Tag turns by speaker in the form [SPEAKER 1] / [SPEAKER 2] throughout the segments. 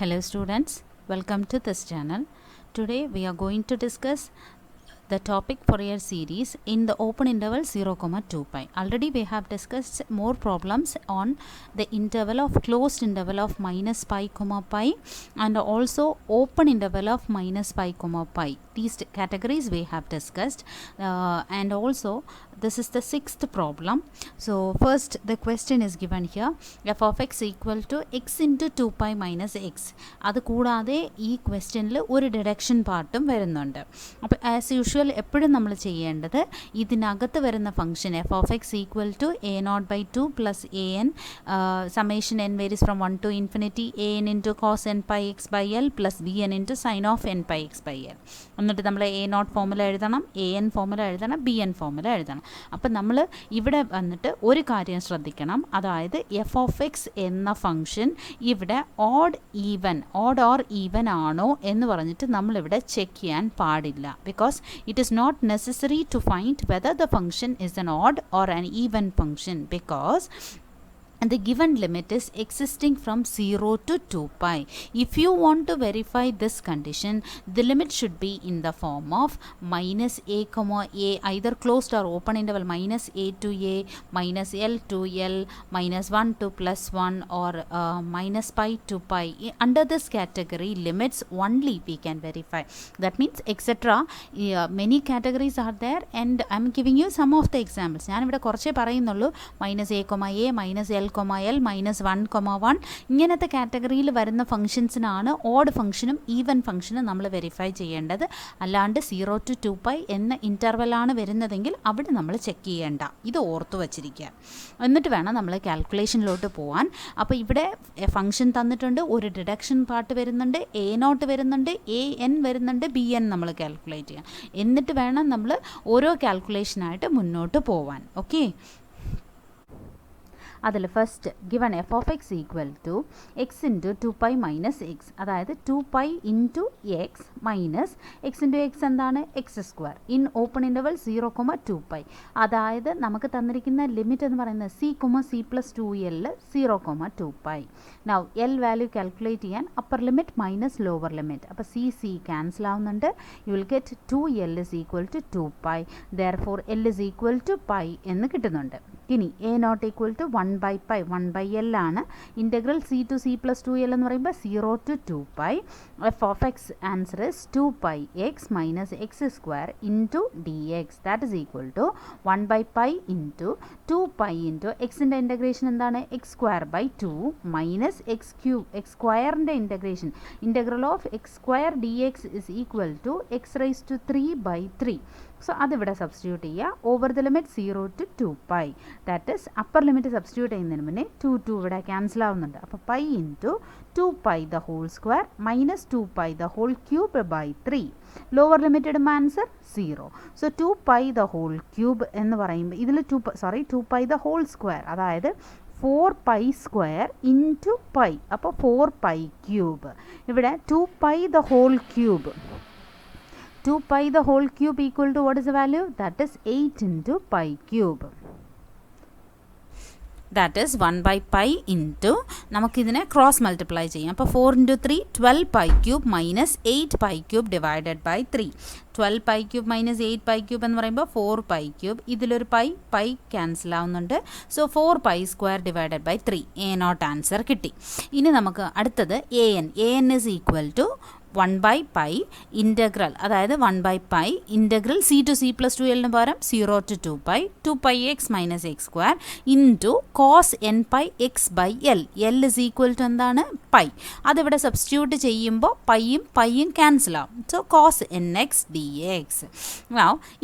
[SPEAKER 1] Hello students, welcome to this channel. Today we are going to discuss the topic Fourier series in the open interval 0, 2 pi. Already we have discussed more problems on the interval of closed interval of minus pi, pi and also open interval of minus pi, pi. These categories we have discussed and also this is the sixth problem. So first the question is given here, f of x equal to x into 2 pi minus x. അത് കൂടാതെ ഈ ക്വസ്റ്റ്യനിൽ ഒരു deduction പാർട്ടും വരുന്നുണ്ട്. അപ്പോൾ as usual എപ്പോഴും നമ്മൾ ചെയ്യേണ്ടത് ഇതിനകത്ത് വരുന്ന function F of X equal to A nought by 2 plus A N summation N varies from 1 to infinity A N into cos N pi X by L plus B N into sine of N pi X by L. എന്നിട്ട് നമ്മൾ A nought formula എഴുതണം, A N formula എഴുതണം, B N formula എഴുതണം. അപ്പം നമ്മൾ ഇവിടെ വന്നിട്ട് ഒരു കാര്യം ശ്രദ്ധിക്കണം, അതായത് എഫ് ഓഫ് എക്സ് എന്ന ഫംഗ്ഷൻ ഇവിടെ ഓഡ് ഓർ ഈവൻ ആണോ എന്ന് പറഞ്ഞിട്ട് നമ്മളിവിടെ ചെക്ക് ചെയ്യാൻ പാടില്ല. Because it is not necessary to find whether the function is an odd or an even function because the given limit is existing from 0 to 2 pi. If you want to verify this condition, the limit should be in the form of minus a comma a, either closed or open interval minus a to a, minus l to l, minus 1 to plus 1 or minus pi to pi. Under this category limits only we can verify. That means etc. Many categories are there and I am giving you some of the examples. ഞാൻ ഇവിടെ കുറച്ചേ പറയുന്നുള്ളൂ. minus a comma a, minus l L minus 1,1 ഇങ്ങനത്തെ കാറ്റഗറിയിൽ വരുന്ന ഫംഗ്ഷൻസിനാണ് odd ഫംഗ്ഷനും even ഫംഗ്ഷനും നമ്മൾ വെരിഫൈ ചെയ്യേണ്ടത്. അല്ലാണ്ട് 0 to 2 pi എന്ന ഇൻ്റർവെലാണ് വരുന്നതെങ്കിൽ അവിടെ നമ്മൾ ചെക്ക് ചെയ്യേണ്ട. ഇത് ഓർത്തു വച്ചിരിക്കുക. എന്നിട്ട് വേണം നമ്മൾ കാൽക്കുലേഷനിലോട്ട് പോകാൻ. അപ്പോൾ ഇവിടെ ഫംഗ്ഷൻ തന്നിട്ടുണ്ട്, ഒരു ഡിഡക്ഷൻ പാർട്ട് വരുന്നുണ്ട്, എ നോട്ട് വരുന്നുണ്ട്, എ എൻ വരുന്നുണ്ട്, ബി എൻ നമ്മൾ കാൽക്കുലേറ്റ് ചെയ്യാൻ. എന്നിട്ട് വേണം നമ്മൾ ഓരോ കാൽക്കുലേഷനായിട്ട് മുന്നോട്ട് പോവാൻ. ഓക്കെ, അതിൽ first given F of X equal to X into 2 pi minus X, അതായത് 2 pi into X minus X into X എന്താണ് X square in open interval 0, 2 pi. അതായത് നമുക്ക് തന്നിരിക്കുന്ന ലിമിറ്റ് എന്ന് പറയുന്നത് C plus 2l 0, 2 pi. Now L value calculate ചെയ്യാൻ upper limit minus lower limit. അപ്പോൾ C cancel ആവുന്നുണ്ട്. You will get 2l is equal to 2 pi. Therefore l is equal to pi എന്ന് കിട്ടുന്നുണ്ട്. ഇനി A naught equal to 1 by pi, 1 by l ആണ്. Integral C to C plus 2l എന്ന് പറയുമ്പോൾ 0 to 2 pi. F of X answer is 2 pi X minus X square into D X. That is equal to 1 by pi into 2 pi into എക്സിൻ്റെ integration എന്താണ് X square by 2 minus X cube. X സ്ക്വയറിൻ്റെ integration integral of X square D X is equal to X raise to 3 by 3. So അതിവിടെ substitute ചെയ്യുക. Over the limit 0 to 2 pi. That is upper limit substitute ചെയ്യുന്നതിന് മുന്നേ 2 ഇവിടെ cancel ആവുന്നുണ്ട്. അപ്പോൾ pi into 2 pi the whole square minus 2 pi the whole cube by 3. Lower limit ഇടുമ്പോൾ answer 0. So 2 pi the whole cube എന്ന് പറയുമ്പോൾ ഇതിൽ 2 pi the whole square, അതായത് 4 pi സ്ക്വയർ ഇൻറ്റു പൈ. അപ്പോൾ 4 pi ക്യൂബ്. ഇവിടെ 2 pi the whole cube, 2 pi the whole cube equal to what is the value? That is 8 into pi cube. That is 1 by pi into നമുക്കിതിനെ cross multiply ചെയ്യാം. അപ്പോൾ 4 into 3 12 pi cube minus 8 pi cube divided by 3. 12 pi cube minus 8 pi cube എന്ന് പറയുമ്പോൾ 4 pi cube. ഇതിലൊരു pi cancel ആവുന്നുണ്ട്. So 4 pi square divided by 3. A nought answer കിട്ടി. ഇനി നമുക്ക് അടുത്തത് A N is equal to 1 by pi integral, അതായത് 1 by pi integral C to C plus 2l പകരം 0 to 2 pi 2 pi X minus X square into cos N pi X by L. L is equal to എന്താണ് pi. അതിവിടെ substitute ചെയ്യുമ്പോൾ പൈയും cancel ആവും. So cos N X D X.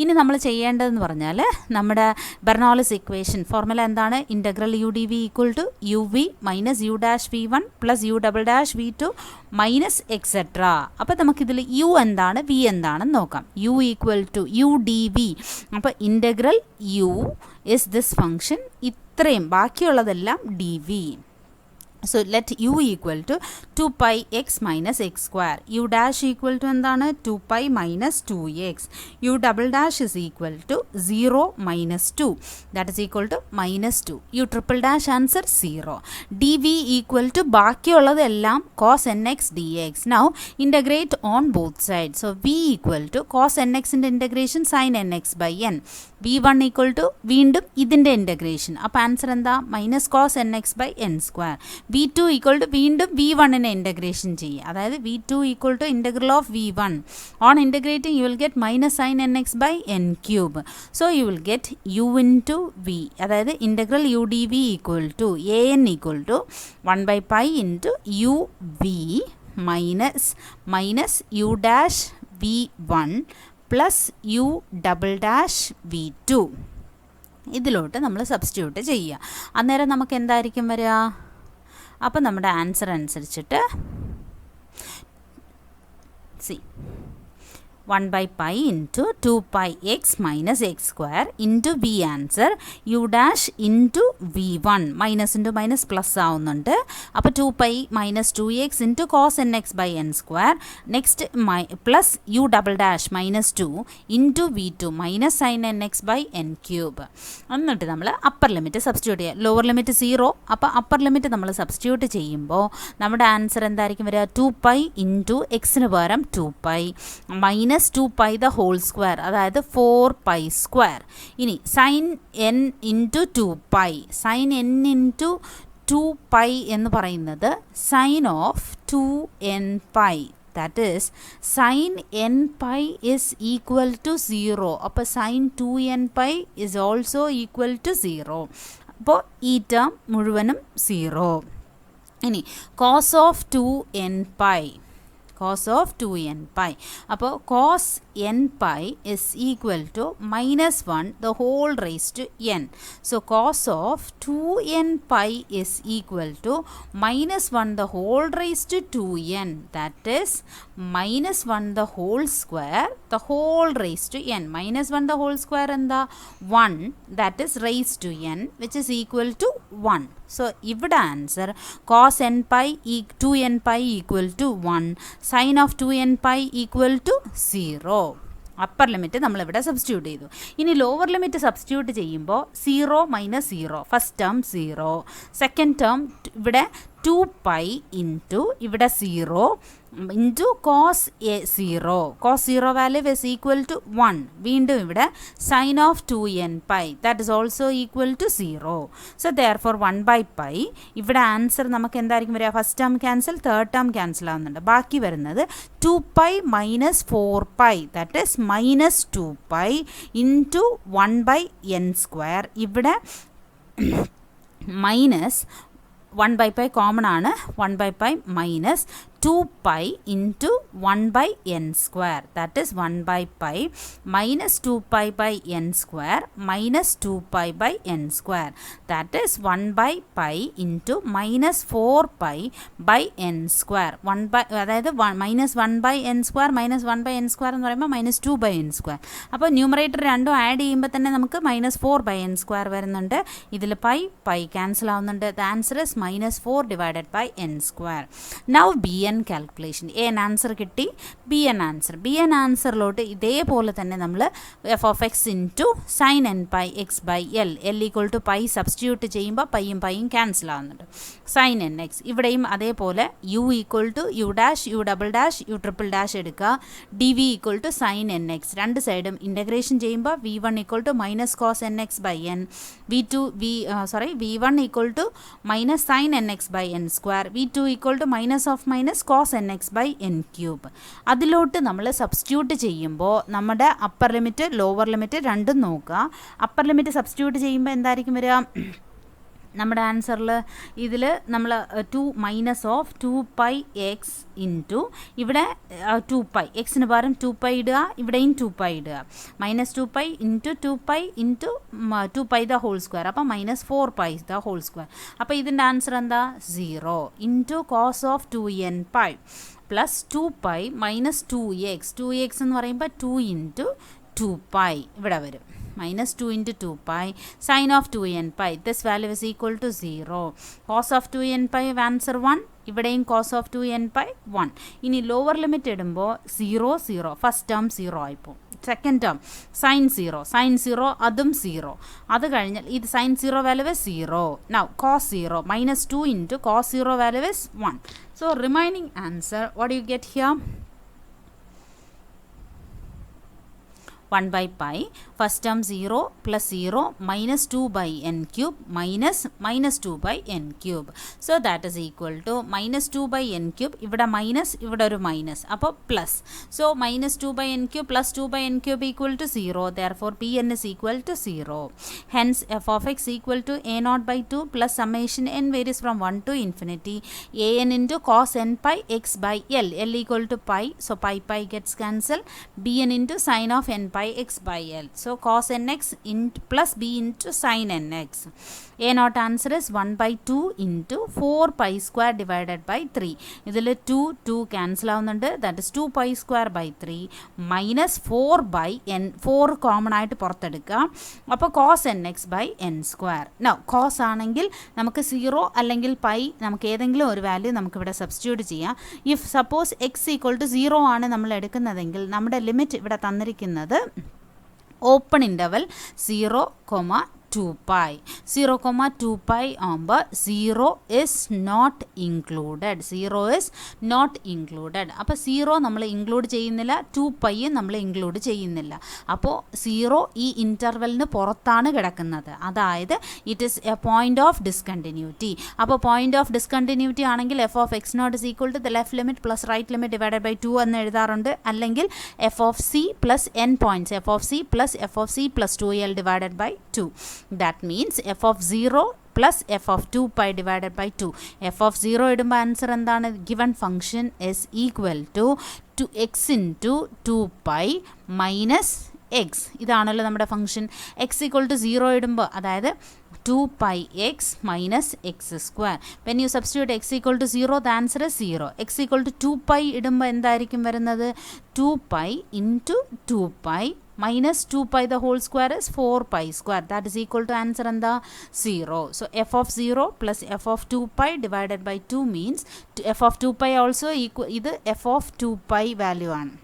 [SPEAKER 1] ഇനി നമ്മൾ ചെയ്യേണ്ടതെന്ന് പറഞ്ഞാൽ നമ്മുടെ ബെർണോളിസ് ഇക്വേഷൻ ഫോർമുല എന്താണ്? Integral U D V equal to U V minus U dash V 1 plus U double dash V 2 minus etcetera. അപ്പോൾ നമുക്കിതിൽ യു എന്താണ് വി എന്താണെന്ന് നോക്കാം. U equal to U D V. അപ്പോൾ integral U is this function, ഇത്രയും ബാക്കിയുള്ളതെല്ലാം D V. So let u equal to 2 pi x minus x square. U dash equal to എന്താണ് 2 pi minus 2x. U double dash is equal to 0 minus 2. That is equal to minus 2. U triple dash answer 0. dv equal to ബാക്കിയുള്ളതെല്ലാം cos nx dx. Now integrate on both sides. So v equal to cos nx ന്റെ integration sin nx by n. v1 equal to വീണ്ടും ഇതിൻ്റെ integration. അപ്പോൾ answer എന്താ minus cos nx by n square. v2 equal to വീണ്ടും v1 നെ integration ചെയ്യുക. അതായത് v2 equal to integral of v1. On integrating you will get minus sin nx by n cube. So you will get u into v. അതായത് integral u dv equal to an equal to 1 by pi into u v minus u dash v1 plus U double dash V two ഇതിലോട്ട് നമ്മൾ substitute ചെയ്യുക. അന്നേരം നമുക്ക് എന്തായിരിക്കും വരിക? അപ്പം നമ്മുടെ ആൻസർ അനുസരിച്ചിട്ട് C 1 by pi into 2 pi x minus x square into v answer u dash into v1 minus into minus plus ആവുന്നുണ്ട്. അപ്പോൾ 2 pi minus 2x into cos nx by n square next plus u double dash minus 2 into v2 minus sin nx by n cube. എന്നിട്ട് നമ്മൾ upper limit substitute ചെയ്യുക. Lower limit 0. അപ്പോൾ upper limit നമ്മൾ substitute ചെയ്യുമ്പോൾ നമ്മുടെ answer എന്തായിരിക്കും വരിക? 2 pi into എക്സിന് പകരം 2 pi minus 2 pi the whole square അതായത് 4 pi square. ഇനി sin n into 2 pi sin n into 2 pi എന്ന് പറയുന്നത് sin of 2n pi. That is sin n pi is equal to 0. അപ്പോൾ sin 2n pi is also equal to 0. അപ്പോൾ ഈ term മുഴുവനും 0. ഇനി cos of 2n pi cos of 2n pi. അപ്പോൾ cos n pi is equal to minus 1 the whole raised to n. So cos of 2n pi is equal to minus 1 the whole raised to 2n. That is minus 1 the whole square the whole raised to n. Minus 1 the whole square എന്താ 1 that is raised to n which is equal to 1. So ഇവിടെ answer cos n pi 2n pi equal to 1 sin of 2n pi equal to 0. Upper limit നമ്മളിവിടെ substitute ചെയ്തു. ഇനി lower limit substitute ചെയ്യുമ്പോൾ 0 minus 0 first term 0 second term ഇവിടെ 2 pi into ഇവിടെ 0 into cos 0 cos 0 value is equal to 1 വീണ്ടും ഇവിടെ sine of 2n pi that is also equal to 0. So therefore 1 by pi ഇവിടെ answer നമുക്ക് എന്തായിരിക്കും വരിക? First term cancel third term cancel ആവുന്നുണ്ട്. ബാക്കി വരുന്നത് 2 pi minus 4 pi that is minus 2 pi into 1 by n square ഇവിടെ minus 1 by pi common ആണ് 1 by pi minus 2 pi into 1 by n square that is 1 by pi minus 2 pi by n square minus 2 pi by n square that is 1 by pi into minus 4 pi by n square 1 by അതായത് minus 1 by n square minus 1 by n square എന്ന് പറയുമ്പോൾ minus 2 by n square. അപ്പോൾ numerator രണ്ടും add ചെയ്യുമ്പോൾ തന്നെ നമുക്ക് minus 4 by n square വരുന്നുണ്ട്. ഇതിൽ pi ക്യാൻസൽ ആവുന്നുണ്ട്. The answer is minus 4 divided by n square. Now bn calculation an answer കിട്ടി. bn ആൻസറിലോട്ട് ഇതേപോലെ തന്നെ നമ്മൾ f of x into sin n pi x by l equal to pi substitute ചെയ്യുമ്പോൾ പൈയും cancel ആവുന്നുണ്ട്. sin n x ഇവിടെയും അതേപോലെ u equal to u dash u double dash u triple dash എടുക്കുക. dv equal to sin n x രണ്ട് സൈഡും integration ചെയ്യുമ്പോൾ v1 equal to minus cos n x by n v1 equal to minus sin n x by n square v2 equal to minus of minus cos n x by n cube. അതിലോട്ട് നമ്മൾ substitute ചെയ്യുമ്പോൾ നമ്മുടെ upper limit lower limit രണ്ടും നോക്കുക. Upper limit substitute ചെയ്യുമ്പോൾ എന്തായിരിക്കും വരിക? നമ്മുടെ ആൻസറിൽ ഇതിൽ നമ്മൾ 2 minus of 2 pi X into ഇവിടെ 2 pi എക്സിന് പകരം 2 pi ഇടുക, ഇവിടെയും 2 pi ഇടുക. Minus 2 pi into 2 pi into 2 pi the whole square അപ്പോൾ minus 4 pi the whole square. അപ്പോൾ ഇതിൻ്റെ ആൻസർ എന്താ? 0 into cos of 2n pi plus 2 pi minus 2x എന്ന് പറയുമ്പോൾ 2 ഇൻറ്റു 2 pi ഇവിടെ വരും. minus 2 into 2 pi sin of 2n pi. This value is equal to 0. Cos of 2n pi answer 1. ഇവിടെയും cos of 2n pi 1. ഇനി lower limit ഇടുമ്പോൾ 0 0 first term 0 ആയിപ്പോൾ. Second term sin 0 അതും 0. അത് കഴിഞ്ഞാൽ ഇത് sin 0 value is 0. Now cos 0 minus 2 into cos 0 value is 1. So remaining answer, what do you get here? 1 by pi, first term 0 plus 0 minus 2 by n cube minus 2 by n cube. So that is equal to minus 2 by n cube, ഇവിടെ minus ഇവിടെ ഒരു minus, അപ്പോൾ plus. So minus 2 by n cube plus 2 by n cube equal to 0. Therefore Pn is equal to 0. Hence f of x equal to a0 by 2 plus summation n varies from 1 to infinity an into cos n pi x by l. L equal to pi, so pi gets cancelled. Bn into sin of n pi x by l. So cos nx plus b into sin nx. A0 answer is 1 by 2 into 4 pi square divided by 3. ഇതിൽ 2 cancel ആവുന്നുണ്ട്. That is 2 pi square by 3 minus 4 by n. 4 common ആയിട്ട് പുറത്തെടുക്കുക. അപ്പോൾ cos nx by n square. Now cos ആണെങ്കിൽ നമുക്ക് 0 അല്ലെങ്കിൽ pi നമുക്ക് ഏതെങ്കിലും ഒരു വാല്യൂ നമുക്കിവിടെ സബ്സ്റ്റിറ്റ്യൂട്ട് ചെയ്യാം. If suppose x equal to 0 ആണ് നമ്മൾ എടുക്കുന്നതെങ്കിൽ നമ്മുടെ ലിമിറ്റ് ഇവിടെ തന്നിരിക്കുന്നത് ഓപ്പൺ ഇൻ്റർവൽ 0,2 pi. 0,2 pi ആകുമ്പോൾ 0 is not included. 0 is not included. അപ്പോൾ 0 നമ്മൾ ഇൻക്ലൂഡ് ചെയ്യുന്നില്ല, 2 pi നമ്മൾ ഇൻക്ലൂഡ് ചെയ്യുന്നില്ല. അപ്പോൾ 0 ഈ ഇൻ്റർവെലിന് പുറത്താണ് കിടക്കുന്നത്. അതായത് it is a point of discontinuity. അപ്പോൾ പോയിൻ്റ് ഓഫ് ഡിസ്കണ്ടിന്യൂറ്റി ആണെങ്കിൽ F of X nought is equal to the left limit plus right limit divided by 2 എന്ന് എഴുതാറുണ്ട്. അല്ലെങ്കിൽ F of C plus N points, F of C plus F of C plus 2l divided by 2. That means f of 0 plus f of 2 pi divided by 2. f of 0 ഇടുമ്പോൾ answer എന്താണ്? given function is equal to x into 2 pi minus x. ഇതാണല്ലോ നമ്മുടെ function. x equal to 0 ഇടുമ്പോൾ അതായത് 2 pi x minus x square. When you substitute x equal to 0, the answer is 0. x equal to 2 pi ഇടുമ്പോൾ എന്തായിരിക്കും വരുന്നത്? 2 pi into 2 pi minus 2 pi the whole square is 4 pi square. That is equal to answer എന്താ? 0. So f of 0 plus f of 2 pi divided by 2 means f of 2 pi also equal, ഇത് f of 2 pi value ആണ്.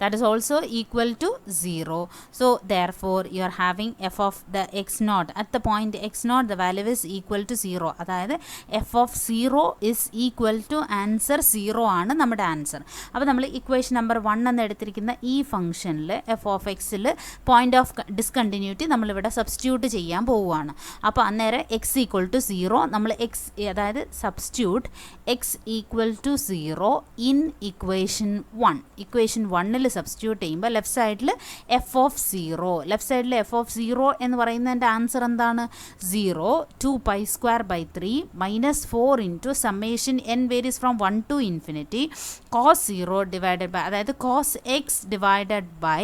[SPEAKER 1] That is also equal to 0. So therefore you are having f of the x naught at the point x naught, the value is equal to 0. അതായത് f of 0 is equal to answer 0 ആണ് നമ്മുടെ answer. അപ്പോൾ നമ്മൾ equation number 1 എന്ന് എടുത്തിരിക്കുന്ന ഈ ഫംഗ്ഷനിൽ F of എക്സിൽ പോയിൻ്റ് ഓഫ് ഡിസ്കണ്ടിന്യൂറ്റി നമ്മളിവിടെ സബ്സ്റ്റിറ്റ്യൂട്ട് ചെയ്യാൻ പോവുകയാണ്. അപ്പോൾ അന്നേരം എക്സ് ഈക്വൽ ടു 0 നമ്മൾ എക്സ്, അതായത് substitute X equal to 0 in equation 1. Equation 1ൽ സബ്സ്റ്റിറ്റ്യൂട്ട് ചെയ്യുമ്പോൾ ലെഫ്റ്റ് സൈഡിൽ എഫ് ഓഫ് 0, ലെഫ്റ്റ് സൈഡിൽ എഫ് ഓഫ് 0 എന്ന് പറയുന്നതിൻ്റെ ആൻസർ എന്താണ്? 0 2 pi square by 3 minus 4 into summation n varies from 1 to infinity cos 0 divided by, അതായത് cos x divided by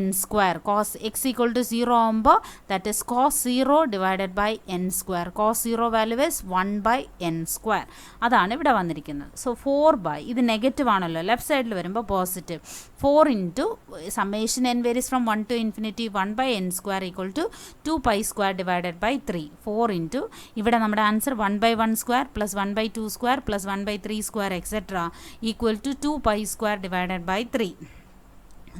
[SPEAKER 1] n square. cos x equal to 0 ആകുമ്പോൾ that is cos 0 divided by n square. cos 0 value is 1 by n square. അതാണ് ഇവിടെ വന്നിരിക്കുന്നത്. So 4 by, ഇത് negative ആണല്ലോ, left സൈഡിൽ വരുമ്പോൾ positive. 4 into summation n varies from 1 to infinity 1 by n square equal to 2 pi square divided by 3. 4 into ഇവിടെ നമ്മുടെ answer 1 by 1 square plus 1 by 2 square plus 1 by 3 square etc. equal to 2 pi square divided by 3.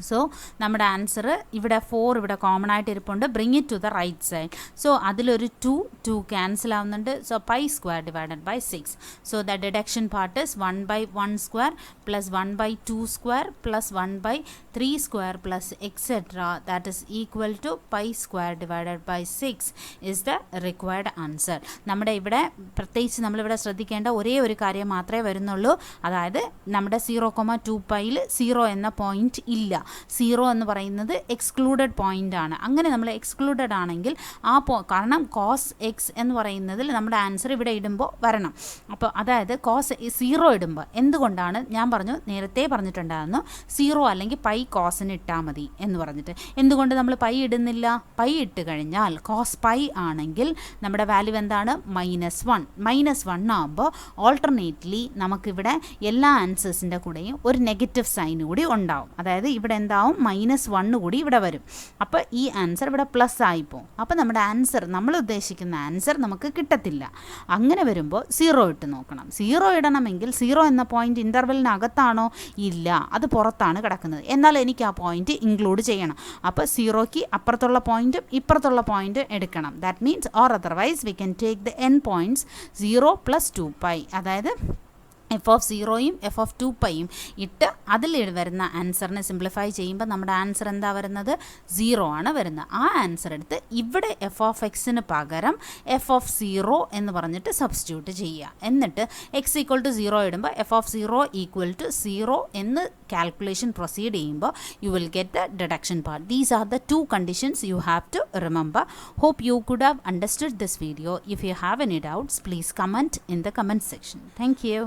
[SPEAKER 1] So നമ്മുടെ answer ഇവിടെ 4 ഇവിടെ common ആയിട്ട് ഇരിപ്പുണ്ട്. Bring it to the right side. So അതിലൊരു 2 cancel ആവുന്നുണ്ട്. So pi square divided by 6. So the deduction part is 1 by 1 square plus 1 by 2 square plus 1 by 3 square plus etc. That is equal to pi square divided by 6 is the required answer. നമ്മുടെ ഇവിടെ പ്രത്യേകിച്ച് നമ്മളിവിടെ ശ്രദ്ധിക്കേണ്ട ഒരേ ഒരു കാര്യം മാത്രമേ വരുന്നുള്ളൂ. അതായത് നമ്മുടെ 0,2 പൈയിൽ 0 എന്ന പോയിന്റ് ഇല്ല. 0 എന്ന് പറയുന്നത് എക്സ്ക്ലൂഡഡ് പോയിൻ്റ് ആണ്. അങ്ങനെ നമ്മൾ എക്സ്ക്ലൂഡഡ് ആണെങ്കിൽ കാരണം കോസ് എക്സ് എന്ന് പറയുന്നതിൽ നമ്മുടെ ആൻസർ ഇവിടെ ഇടുമ്പോൾ വരണം. അപ്പോൾ അതായത് കോസ് 0 ഇടുമ്പോൾ എന്തുകൊണ്ടാണ് ഞാൻ നേരത്തെ പറഞ്ഞിട്ടുണ്ടായിരുന്നു 0 അല്ലെങ്കിൽ പൈ കോസിന് ഇട്ടാൽ മതി എന്ന് പറഞ്ഞിട്ട്. എന്തുകൊണ്ട് നമ്മൾ പൈ ഇടുന്നില്ല? പൈ ഇട്ട് കഴിഞ്ഞാൽ കോസ് പൈ ആണെങ്കിൽ നമ്മുടെ വാല്യൂ എന്താണ്? -1. -1 ആകുമ്പോൾ ഓൾട്ടർനേറ്റ്ലി നമുക്കിവിടെ എല്ലാ ആൻസേഴ്സിൻ്റെ കൂടെയും ഒരു നെഗറ്റീവ് സൈൻ കൂടി ഉണ്ടാവും. അതായത് ഇവിടെ ഇവിടെ എന്താവും -1 കൂടി ഇവിടെ വരും. അപ്പോൾ ഈ ആൻസർ ഇവിടെ പ്ലസ് ആയിപ്പോവും. അപ്പോൾ നമ്മുടെ ആൻസർ, നമ്മൾ ഉദ്ദേശിക്കുന്ന ആൻസർ നമുക്ക് കിട്ടത്തില്ല. അങ്ങനെ വരുമ്പോൾ 0 ഇട്ട് നോക്കണം. 0 ഇടണമെങ്കിൽ 0 എന്ന പോയിന്റ് ഇൻ്റർവെലിനകത്താണോ? ഇല്ല, അത് പുറത്താണ് കിടക്കുന്നത്. എന്നാൽ എനിക്ക് ആ പോയിന്റ് ഇൻക്ലൂഡ് ചെയ്യണം. അപ്പോൾ 0ക്ക് അപ്പുറത്തുള്ള പോയിന്റും ഇപ്പുറത്തുള്ള പോയിന്റും എടുക്കണം. That means or otherwise we can take the N points 0 + 2π, അതായത് എഫ് ഓഫ് 0യും എഫ് ഓഫ് 2πയും ഇട്ട് അതിൽ വരുന്ന ആൻസറിനെ സിംപ്ലിഫൈ ചെയ്യുമ്പോൾ നമ്മുടെ ആൻസർ എന്താ വരുന്നത്? 0 ആണ് വരുന്നത്. ആ ആൻസർ എടുത്ത് ഇവിടെ എഫ് ഓഫ് എക്സിന് പകരം എഫ് ഓഫ് 0 എന്ന് പറഞ്ഞിട്ട് സബ്സ്റ്റിറ്റ്യൂട്ട് ചെയ്യുക. എന്നിട്ട് x = 0 ഇടുമ്പോൾ എഫ് ഓഫ് 0 = 0 എന്ന് കാൽക്കുലേഷൻ പ്രൊസീഡ് ചെയ്യുമ്പോൾ U will get the deduction part. These are the 2 conditions you have to remember. Hope you could have understood this video. If you have any doubts, please comment in the comment section. Thank you.